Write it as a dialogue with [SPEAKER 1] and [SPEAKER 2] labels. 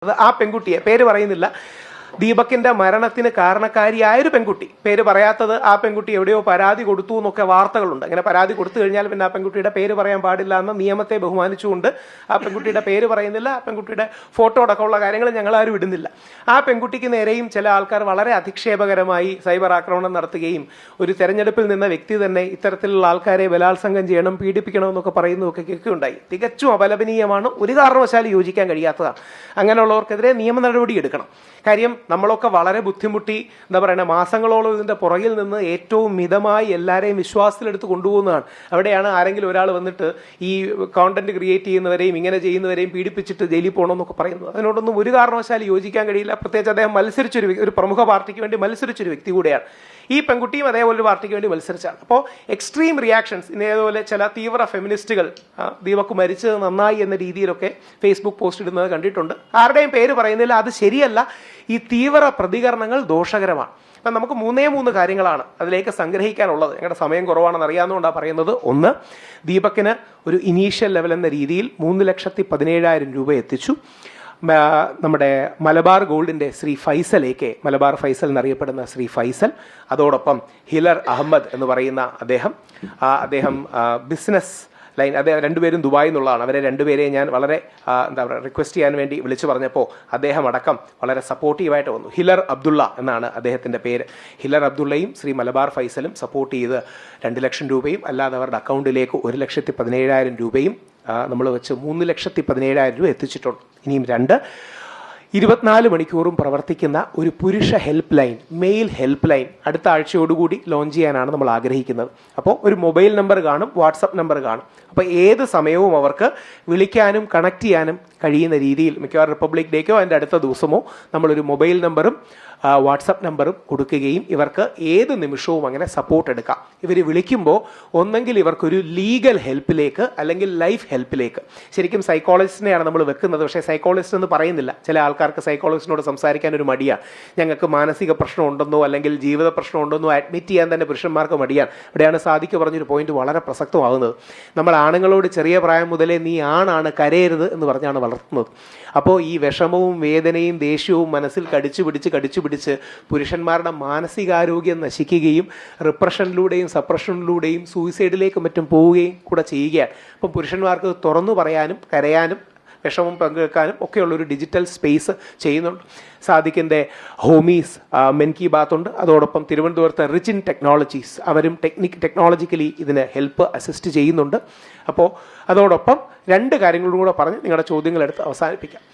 [SPEAKER 1] ആ പെൺകുട്ടിയെ പേര് പറയുന്നില്ല, ദീപകിന്റെ മരണത്തിന് കാരണക്കാരിയായൊരു പെൺകുട്ടി, പേര് പറയാത്തത്, ആ പെൺകുട്ടി എവിടെയോ പരാതി കൊടുത്തു എന്നൊക്കെ വാർത്തകളുണ്ട്. അങ്ങനെ പരാതി കൊടുത്തു കഴിഞ്ഞാൽ പിന്നെ ആ പെൺകുട്ടിയുടെ പേര് പറയാൻ പാടില്ല എന്ന നിയമത്തെ ബഹുമാനിച്ചുകൊണ്ട് ആ പെൺകുട്ടിയുടെ പേര് പറയുന്നില്ല. ആ പെൺകുട്ടിയുടെ ഫോട്ടോ അടക്കമുള്ള കാര്യങ്ങൾ ഞങ്ങൾ ആരും ഇടുന്നില്ല. ആ പെൺകുട്ടിക്ക് നേരെയും ചില ആൾക്കാർ വളരെ അധിക്ഷേപകരമായി സൈബർ ആക്രമണം നടത്തുകയും ഒരു തെരഞ്ഞെടുപ്പിൽ നിന്ന വ്യക്തി തന്നെ ഇത്തരത്തിലുള്ള ആൾക്കാരെ ബലാത്സംഗം ചെയ്യണം, പീഡിപ്പിക്കണം എന്നൊക്കെ പറയുന്നതൊക്കെ കേൾക്കുകയുണ്ടായി. തികച്ചും അപലപനീയമാണ്, ഒരു കാരണവശാലും യോജിക്കാൻ കഴിയാത്തതാണ്. അങ്ങനെയുള്ളവർക്കെതിരെ നിയമ നടപടി എടുക്കണം. കാര്യം നമ്മളൊക്കെ വളരെ ബുദ്ധിമുട്ടി എന്താ പറയുക, മാസങ്ങളോളം ഇതിൻ്റെ പുറകിൽ നിന്ന് ഏറ്റവും മിതമായി എല്ലാവരെയും വിശ്വാസത്തിലെടുത്ത് കൊണ്ടുപോകുന്നതാണ്. അവിടെയാണ് ആരെങ്കിലും ഒരാൾ വന്നിട്ട് ഈ കോണ്ടന്റ് ക്രിയേറ്റ് ചെയ്യുന്നവരെയും ഇങ്ങനെ ചെയ്യുന്നവരെയും പീഡിപ്പിച്ചിട്ട് ജയിലിൽ പോകണമെന്നൊക്കെ പറയുന്നത്. അതിനോടൊന്നും ഒരു കാരണവശാലും യോജിക്കാൻ കഴിയില്ല. പ്രത്യേകിച്ച് അദ്ദേഹം ഒരു പ്രമുഖ പാർട്ടിക്ക് വേണ്ടി മത്സരിച്ചൊരു വ്യക്തി കൂടെയാണ്. ഈ പെൺകുട്ടിയും അതേപോലെ ഒരു പാർട്ടിക്ക് വേണ്ടി മത്സരിച്ചാണ്. അപ്പോൾ എക്സ്ട്രീം റിയാക്ഷൻസ്, ഇതേപോലെ ചില തീവ്ര ഫെമിനിസ്റ്റുകൾ ദീപക് മരിച്ചത് നന്നായി എന്ന രീതിയിലൊക്കെ ഫേസ്ബുക്ക് പോസ്റ്റ് ഇടുന്നത് കണ്ടിട്ടുണ്ട്. ആരുടെയും പേര് പറയുന്നില്ല, അത് ശരിയല്ല. ഈ തീവ്ര പ്രതികരണങ്ങൾ ദോഷകരമാണ്. അപ്പം നമുക്ക് മൂന്ന് കാര്യങ്ങളാണ് അതിലേക്ക് സംഗ്രഹിക്കാനുള്ളത്. ഞങ്ങളുടെ സമയം കുറവാണെന്ന് അറിയാവുന്നതുകൊണ്ടാണ് പറയുന്നത്. ഒന്ന്, ദീപകിന് ഒരു ഇനീഷ്യൽ ലെവൽ എന്ന രീതിയിൽ 3,17,000 രൂപ എത്തിച്ചു. നമ്മുടെ മലബാർ ഗോൾഡിൻ്റെ ശ്രീ ഫൈസലേക്ക്, മലബാർ ഫൈസൽ എന്നറിയപ്പെടുന്ന ശ്രീ ഫൈസൽ, അതോടൊപ്പം ഹിലർ അഹമ്മദ് എന്ന് പറയുന്ന അദ്ദേഹം ബിസിനസ് ലൈൻ, അദ്ദേഹം രണ്ടുപേരും ദുബായിൽ നിന്നുള്ളതാണ്. അവരെ രണ്ടുപേരെയും ഞാൻ വളരെ റിക്വസ്റ്റ് ചെയ്യാൻ വേണ്ടി വിളിച്ചു പറഞ്ഞപ്പോൾ അദ്ദേഹം അടക്കം വളരെ സപ്പോർട്ടീവായിട്ട് വന്നു. ഹിലർ അബ്ദുള്ള എന്നാണ് അദ്ദേഹത്തിൻ്റെ പേര്. ഹിലർ അബ്ദുള്ളയും ശ്രീ മലബാർ ഫൈസലും സപ്പോർട്ട് ചെയ്ത് 2 ലക്ഷം രൂപയും അല്ലാതെ അവരുടെ അക്കൗണ്ടിലേക്ക് 1,17,000 രൂപയും നമ്മൾ വെച്ച് 3,17,000 രൂപ എത്തിച്ചിട്ടുണ്ട്. ഇനിയും 24 മണിക്കൂറും പ്രവർത്തിക്കുന്ന ഒരു പുരുഷ help line, male help line അടുത്ത ആഴ്ചയോടുകൂടി ലോഞ്ച് ചെയ്യാനാണ് നമ്മൾ ആഗ്രഹിക്കുന്നത്. അപ്പോൾ ഒരു മൊബൈൽ നമ്പർ കാണും, വാട്സപ്പ് നമ്പർ കാണും. അപ്പോൾ ഏത് സമയവും അവർക്ക് വിളിക്കാനും കണക്ട് ചെയ്യാനും കഴിയുന്ന രീതിയിൽ മിക്കവാറും റിപ്പബ്ലിക് ഡേക്കോ അതിൻ്റെ അടുത്ത ദിവസമോ നമ്മളൊരു മൊബൈൽ നമ്പറും വാട്സപ്പ് നമ്പറും കൊടുക്കുകയും ഇവർക്ക് ഏത് നിമിഷവും അങ്ങനെ സപ്പോർട്ട് എടുക്കാം. ഇവർ വിളിക്കുമ്പോൾ ഒന്നെങ്കിൽ ഇവർക്കൊരു ലീഗൽ ഹെൽപ്പിലേക്ക് അല്ലെങ്കിൽ ലൈഫ് ഹെൽപ്പിലേക്ക്, ശരിക്കും സൈക്കോളജിസ്റ്റിനെയാണ് നമ്മൾ വെക്കുന്നത്. പക്ഷേ സൈക്കോളജിസ്റ്റ് എന്ന് പറയുന്നില്ല. ചില ആൾക്കാർക്ക് സൈക്കോളജിസ്റ്റിനോട് സംസാരിക്കാൻ ഒരു മടിയാണ്. ഞങ്ങൾക്ക് മാനസിക പ്രശ്നം ഉണ്ടെന്നോ അല്ലെങ്കിൽ ജീവിത പ്രശ്നം ഉണ്ടെന്നോ അഡ്മിറ്റ് ചെയ്യാൻ തന്നെ പുരുഷന്മാർക്ക് മടിയാണ്. ഇവിടെയാണ് സാദിക്ക് പറഞ്ഞൊരു പോയിന്റ് വളരെ പ്രസക്തമാകുന്നത്. നമ്മൾ ആണുങ്ങളോട് ചെറിയ പ്രായം മുതലേ നീ ആണാണ്, കരയരുത് എന്ന് പറഞ്ഞാണ് വളർത്തുന്നത്. അപ്പോൾ ഈ വിഷമവും വേദനയും ദേഷ്യവും മനസ്സിൽ കടിച്ചു പിടിച്ച് പുരുഷന്മാരുടെ മാനസികാരോഗ്യം നശിക്കുകയും റിപ്രഷനിലൂടെയും സപ്രഷനിലൂടെയും സൂയിസൈഡിലേക്കും മറ്റും പോവുകയും കൂടെ ചെയ്യുകയാണ്. അപ്പം പുരുഷന്മാർക്ക് തുറന്നു പറയാനും കരയാനും വിഷമം പങ്കുവെക്കാനും ഒക്കെയുള്ളൊരു ഡിജിറ്റൽ സ്പേസ് ചെയ്യുന്നുണ്ട്. സാദിക്കിൻ്റെ ഹോമീസ് മെൻ കി ബാത്ത് ഉണ്ട്. അതോടൊപ്പം തിരുവനന്തപുരത്തെ റിച്ച് ഇൻ ടെക്നോളജീസ്, അവരും ടെക്നോളജിക്കലി ഇതിന് ഹെൽപ്പ് അസിസ്റ്റ് ചെയ്യുന്നുണ്ട്. അപ്പോൾ അതോടൊപ്പം 2 കാര്യങ്ങളും കൂടെ പറഞ്ഞ് നിങ്ങളുടെ ചോദ്യങ്ങളെടുത്ത് അവസാനിപ്പിക്കാം.